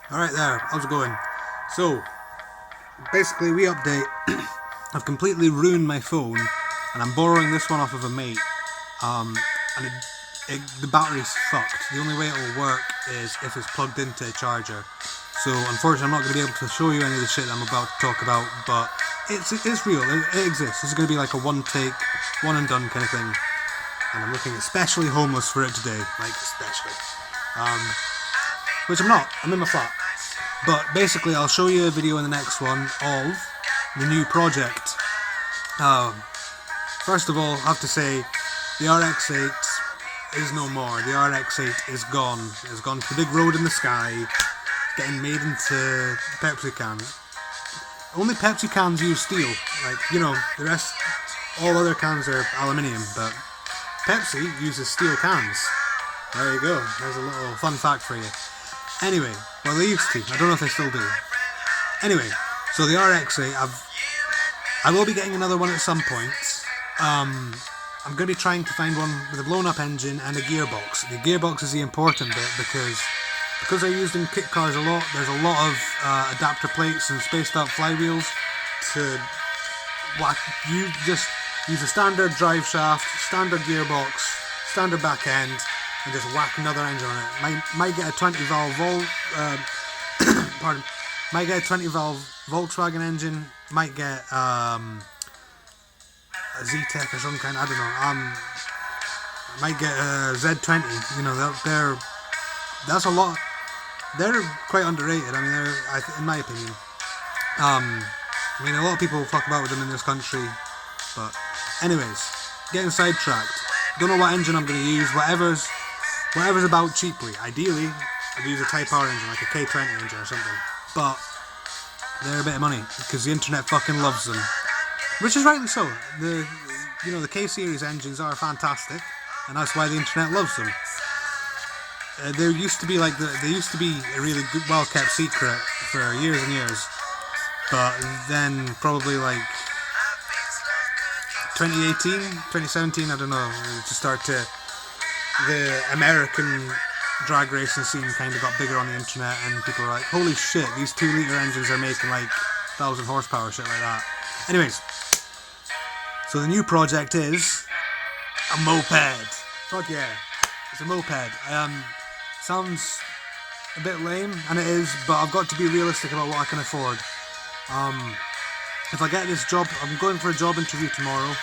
Alright there, how's it going? So, basically we update. I've completely ruined my phone and I'm borrowing this one off of a mate. And the battery's fucked. The only way it will work is if it's plugged into a charger. So unfortunately I'm not going to be able to show you any of the shit that I'm about to talk about, but it's real, it exists. This is going to be like a one take, one and done kind of thing. And I'm looking especially homeless for it today, like especially. Which I'm not, I'm in my flat. But basically I'll show you a video in the next one of the new project. First of all, I have to say, the RX8 is no more. The RX8 is gone. It's gone to the big road in the sky, getting made into Pepsi cans. Only Pepsi cans use steel. Like, you know, the rest, all other cans are aluminium, but Pepsi uses steel cans. There you go. There's a little fun fact for you. Anyway, well they used to. I don't know if they still do. Anyway, so the RX8, I will be getting another one at some point. I'm going to be trying to find one with a blown up engine and a gearbox. The gearbox is the important bit because they're used in kit cars a lot. There's a lot of adapter plates and spaced out flywheels to whack. You just use a standard drive shaft, standard gearbox, standard back end, and just whack another engine on it. Might get a 20 valve might get a 20 valve Volkswagen engine. Might get a Z-Tech or some kind. I don't know. Might get a Z20. You know, that's a lot. They're quite underrated. I mean, in my opinion. I mean, a lot of people fuck about with them in this country, but anyways, getting sidetracked. Don't know what engine I'm going to use. Whatever's about cheaply. Ideally, I'd use a Type R engine, like a K20 engine or something. But they're a bit of money because the internet fucking loves them, which is rightly so. The K series engines are fantastic, and that's why the internet loves them. There used to be a really good, well kept secret for years and years, but then probably like 2018, 2017, I don't know, the American drag racing scene kind of got bigger on the internet, and people were like, holy shit, these 2-litre engines are making like 1,000 horsepower, shit like that. Anyways, so the new project is a moped. Fuck yeah, it's a moped. Sounds a bit lame, and it is, but I've got to be realistic about what I can afford. If I get this job, I'm going for a job interview tomorrow.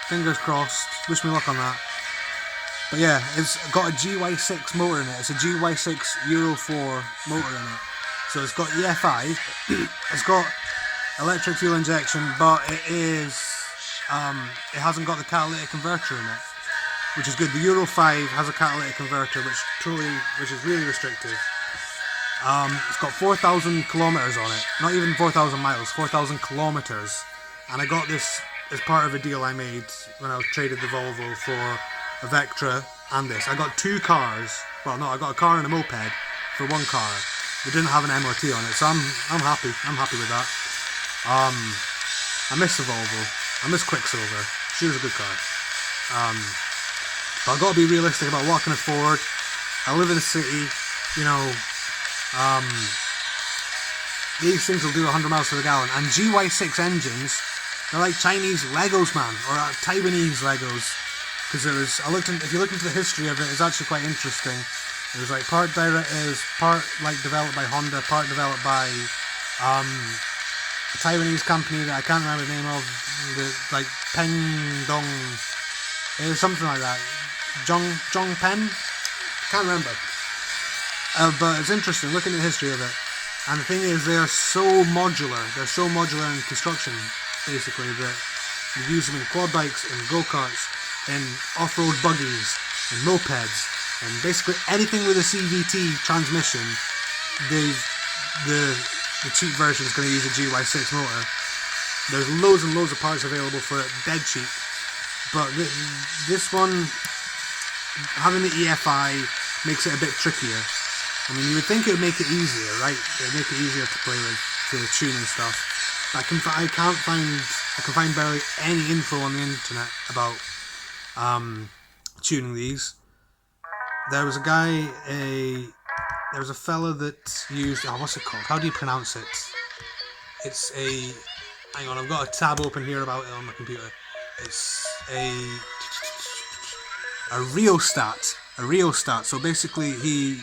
Fingers crossed, wish me luck on that. But yeah, it's got a GY6 motor in it. It's a GY6 Euro 4 motor in it. So it's got EFI, it's got electric fuel injection, but it hasn't got the catalytic converter in it, which is good. The Euro 5 has a catalytic converter, which is really restrictive. It's got 4,000 kilometers on it. Not even 4,000 miles, 4,000 kilometers. And I got this as part of a deal I made when I traded the Volvo for a Vectra and this. I got two cars. Well, no, I got a car and a moped for one car. They didn't have an MOT on it, so I'm happy. I'm happy with that. I miss the Volvo. I miss Quicksilver. She was a good car. But I've got to be realistic about what I can afford. I live in the city, you know. These things will do 100 miles to the gallon. And GY6 engines, they're like Chinese Legos, man, or Taiwanese Legos. Because if you look into the history of it, it's actually quite interesting. It was like part like developed by Honda, part developed by a Taiwanese company that I can't remember the name of, like Pengdong, it was something like that. Zhongpen? Can't remember. But it's interesting, looking at the history of it. And the thing is, they're so modular. They're so modular in construction, basically, that you use them in quad bikes, in go-karts, in off-road buggies, in mopeds, and basically anything with a CVT transmission. The cheap version is going to use a GY6 motor. There's loads and loads of parts available for it, dead cheap. But this one, having the EFI makes it a bit trickier. I mean, you would think it would make it easier, right? It would make it easier to play with, to tune and stuff. But I can find barely any info on the internet about tuning these. There was a guy, there's a fella that used, oh, what's it called? How do you pronounce it? It's a, hang on, I've got a tab open here about it on my computer. It's a rheostat. A rheostat. So basically, he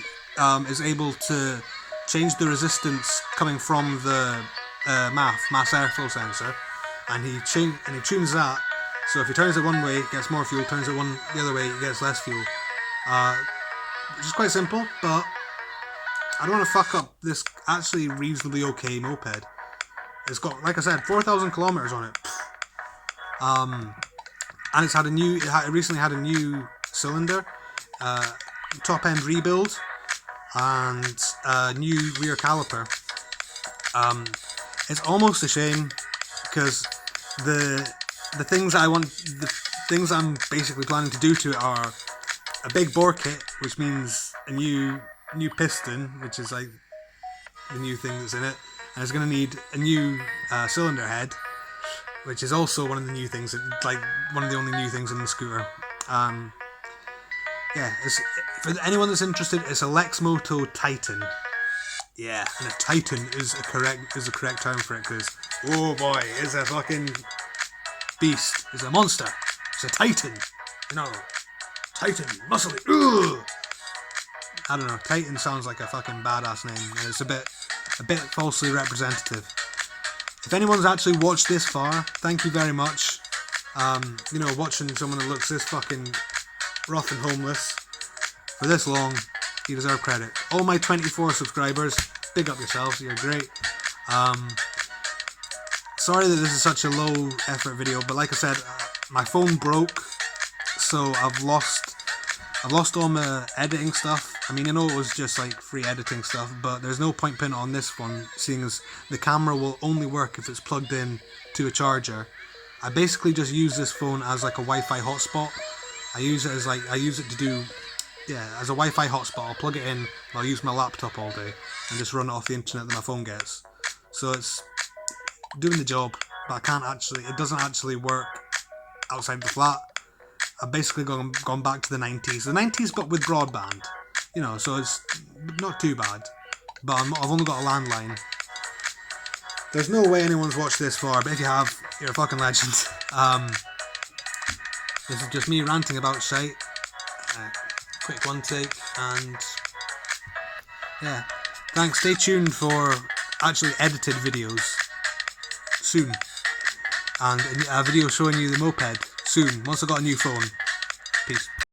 is able to change the resistance coming from the mass airflow sensor, and he tunes that. So if he turns it one way, it gets more fuel. Turns it the other way, it gets less fuel. Which is quite simple, but I don't want to fuck up this actually reasonably okay moped. It's got, like I said, 4,000 kilometers on it. And it recently had a new cylinder, top end rebuild, and a new rear caliper. It's almost a shame because the things I'm basically planning to do to it are a big bore kit, which means a new piston, which is like the new thing that's in it, and it's going to need a new cylinder head, which is also one of the new things, like one of the only new things in the scooter. Yeah, for anyone that's interested, it's a Lexmoto Titan. Yeah, and a Titan is a correct term for it, because oh boy, it's a fucking beast. It's a monster. It's a Titan. You know, Titan, muscly. Ugh. I don't know. Titan sounds like a fucking badass name, and it's a bit falsely representative. If anyone's actually watched this far, thank you very much. You know, watching someone that looks this fucking rough and homeless for this long, you deserve credit. All my 24 subscribers, big up yourselves, you're great. Sorry that this is such a low effort video, but like I said, my phone broke, so I've lost all my editing stuff. I mean, I know it was just like free editing stuff, but there's no point putting it on this one, seeing as the camera will only work if it's plugged in to a charger. I basically just use this phone as like a Wi-Fi hotspot. I use it to do, yeah, as a Wi-Fi hotspot. I'll plug it in, and I'll use my laptop all day and just run it off the internet that my phone gets. So it's doing the job, but it doesn't actually work outside the flat. I've basically gone back to the 90s. The 90s, but with broadband. You know, so it's not too bad. But I've only got a landline. There's no way anyone's watched this far, but if you have, you're a fucking legend. This is just me ranting about shite. Quick one take, and yeah. Thanks, stay tuned for actually edited videos soon. And a video showing you the moped soon, once I got a new phone. Peace.